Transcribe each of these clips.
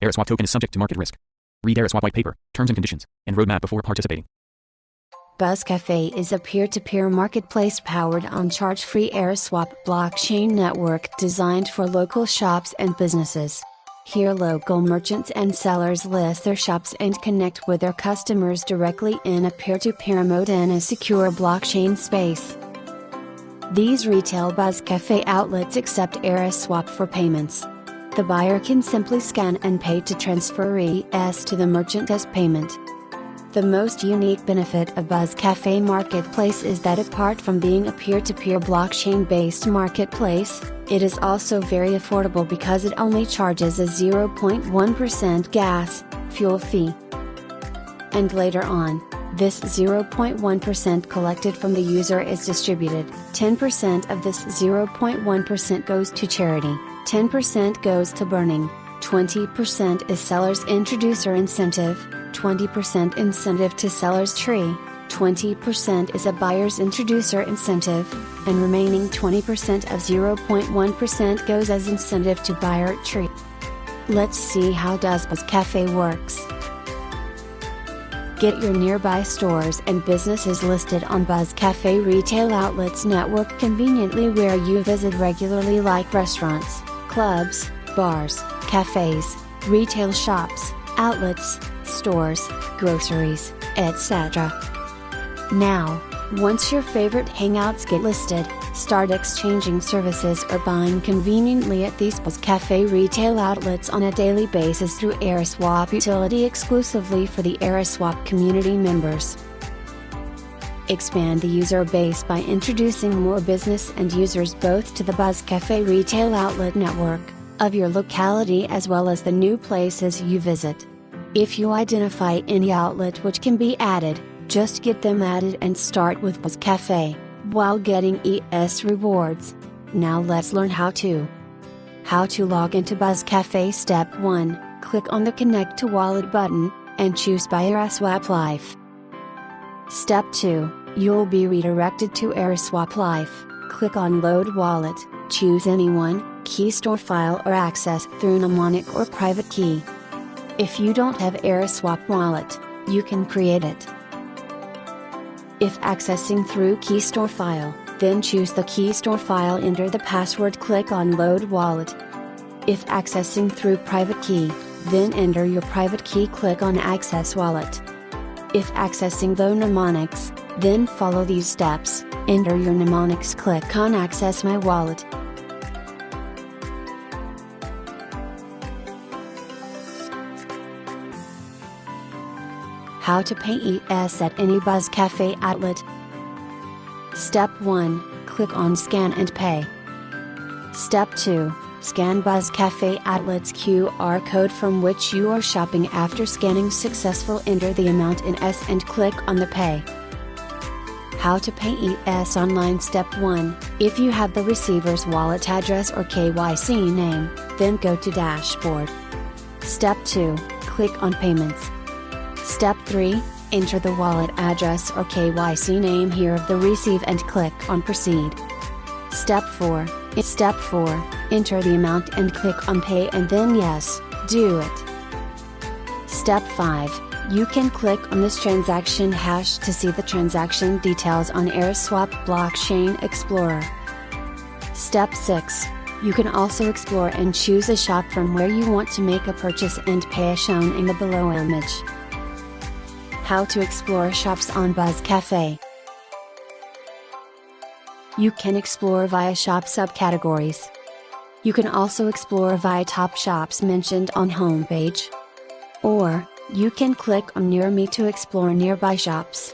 Eraswap token is subject to market risk. Read Eraswap white paper, terms and conditions, and roadmap before participating. Buzz Cafe is a peer-to-peer marketplace powered on charge-free Eraswap blockchain network designed for local shops and businesses. Here local merchants and sellers list their shops and connect with their customers directly in a peer-to-peer mode in a secure blockchain space. These retail Buzz Cafe outlets accept Eraswap for payments. The buyer can simply scan and pay to transfer ES to the merchant as payment. The most unique benefit of Buzz Cafe Marketplace is that apart from being a peer-to-peer blockchain-based marketplace, it is also very affordable because it only charges a 0.1% gas, fuel fee. And later on, this 0.1% collected from the user is distributed. 10% of this 0.1% goes to charity, 10% goes to burning, 20% is seller's introducer incentive, 20% incentive to seller's tree, 20% is a buyer's introducer incentive, and remaining 20% of 0.1% goes as incentive to buyer tree. Let's see how does Buzz Cafe works. Get your nearby stores and businesses listed on Buzz Cafe Retail Outlets Network conveniently where you visit regularly, like restaurants, clubs, bars, cafes, retail shops, outlets, stores, groceries, etc. Now, once your favorite hangouts get listed, start exchanging services or buying conveniently at these Buzz Cafe retail outlets on a daily basis through Eraswap utility exclusively for the Eraswap community members. Expand the user base by introducing more business and users both to the Buzz Cafe retail outlet network of your locality as well as the new places you visit. If you identify any outlet which can be added, just get them added and start with Buzz Cafe, while getting ES rewards. Now let's learn how to log into Buzz Cafe. Step 1, click on the Connect to Wallet button, and choose Buy Eraswap Life. Step 2, you'll be redirected to Eraswap Life. Click on Load Wallet, choose anyone, key store file or access through mnemonic or private key. If you don't have Eraswap wallet, you can create it. If accessing through key store file, then choose the key store file, enter the password, click on Load Wallet. If accessing through private key, then enter your private key, click on Access Wallet. If accessing the mnemonics, then follow these steps, enter your mnemonics, click on Access My Wallet. How to pay ES at any Buzz Cafe outlet. Step 1, click on Scan and Pay. Step 2, scan Buzz Cafe outlet's QR code from which you are shopping. After scanning successful, enter the amount in ES and click on the Pay. How to pay ES online. Step 1, if you have the receiver's wallet address or KYC name, then go to Dashboard. Step 2, click on Payments. Step 3, enter the wallet address or KYC name here of the receive and click on Proceed. Step 4, enter the amount and click on Pay and then Yes, do it. Step 5, you can click on this transaction hash to see the transaction details on Eraswap Blockchain Explorer. Step 6, you can also explore and choose a shop from where you want to make a purchase and pay as shown in the below image. How to explore shops on Buzz Cafe. You can explore via shop subcategories. You can also explore via top shops mentioned on homepage. Or, you can click on Near Me to explore nearby shops.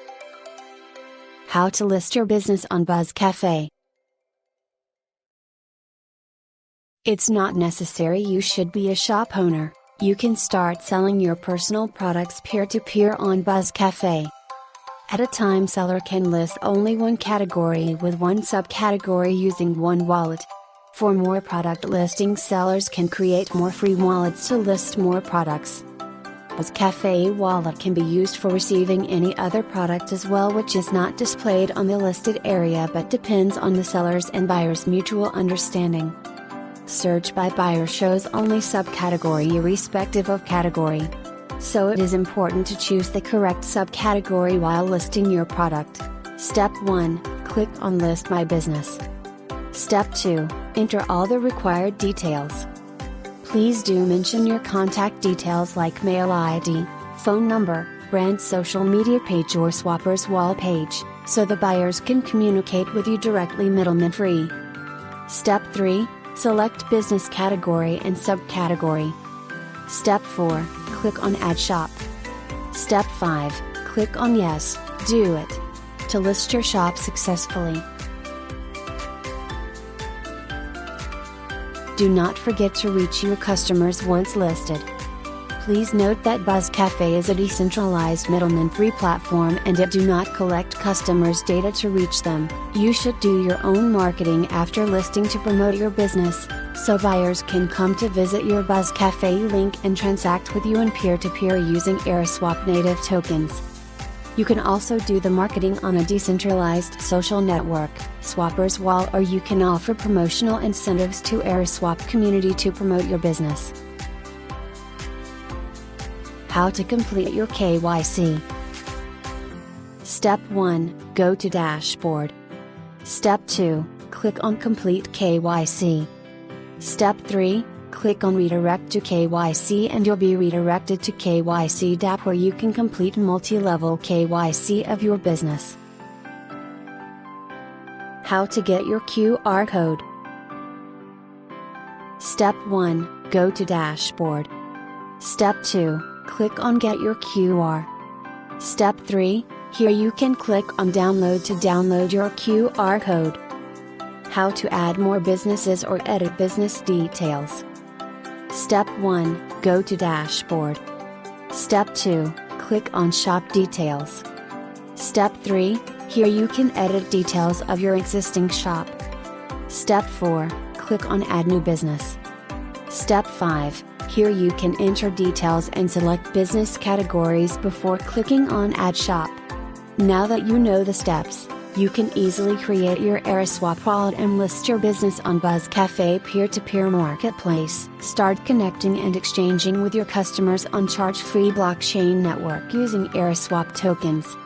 How to list your business on Buzz Cafe. It's not necessary you should be a shop owner. You can start selling your personal products peer-to-peer on Buzz Cafe. At a time, seller can list only one category with one subcategory using one wallet. For more product listings, sellers can create more free wallets to list more products. Buzz Cafe wallet can be used for receiving any other product as well, which is not displayed on the listed area but depends on the seller's and buyer's mutual understanding. Search by buyer shows only subcategory irrespective of category. So it is important to choose the correct subcategory while listing your product. Step 1, click on List My Business. Step 2, enter all the required details. Please do mention your contact details like mail ID, phone number, brand social media page or Swapper's wall page, so the buyers can communicate with you directly middleman free. Step 3, select business category and subcategory. Step 4, click on Add Shop. Step 5, click on Yes, Do It, to list your shop successfully. Do not forget to reach your customers once listed. Please note that Buzz Cafe is a decentralized middleman-free platform and it do not collect customers' data to reach them. You should do your own marketing after listing to promote your business, so buyers can come to visit your Buzz Cafe link and transact with you in peer-to-peer using Eraswap native tokens. You can also do the marketing on a decentralized social network, Swapper's Wall, or you can offer promotional incentives to Eraswap community to promote your business. How to complete your KYC. Step 1, go to Dashboard. Step 2, click on Complete KYC. Step 3, click on Redirect to KYC and you'll be redirected to KYC DApp where you can complete multi-level KYC of your business. How to get your QR code. Step 1, go to Dashboard. Step 2, click on Get Your QR. Step 3, here you can click on Download to download your QR code. How to add more businesses or edit business details. Step 1, go to Dashboard. Step 2, click on Shop Details. Step 3, here you can edit details of your existing shop. Step 4, click on Add New Business. Step 5, here you can enter details and select business categories before clicking on Add Shop. Now that you know the steps, you can easily create your Eraswap wallet and list your business on Buzz Cafe peer-to-peer marketplace. Start connecting and exchanging with your customers on charge-free blockchain network using Eraswap tokens.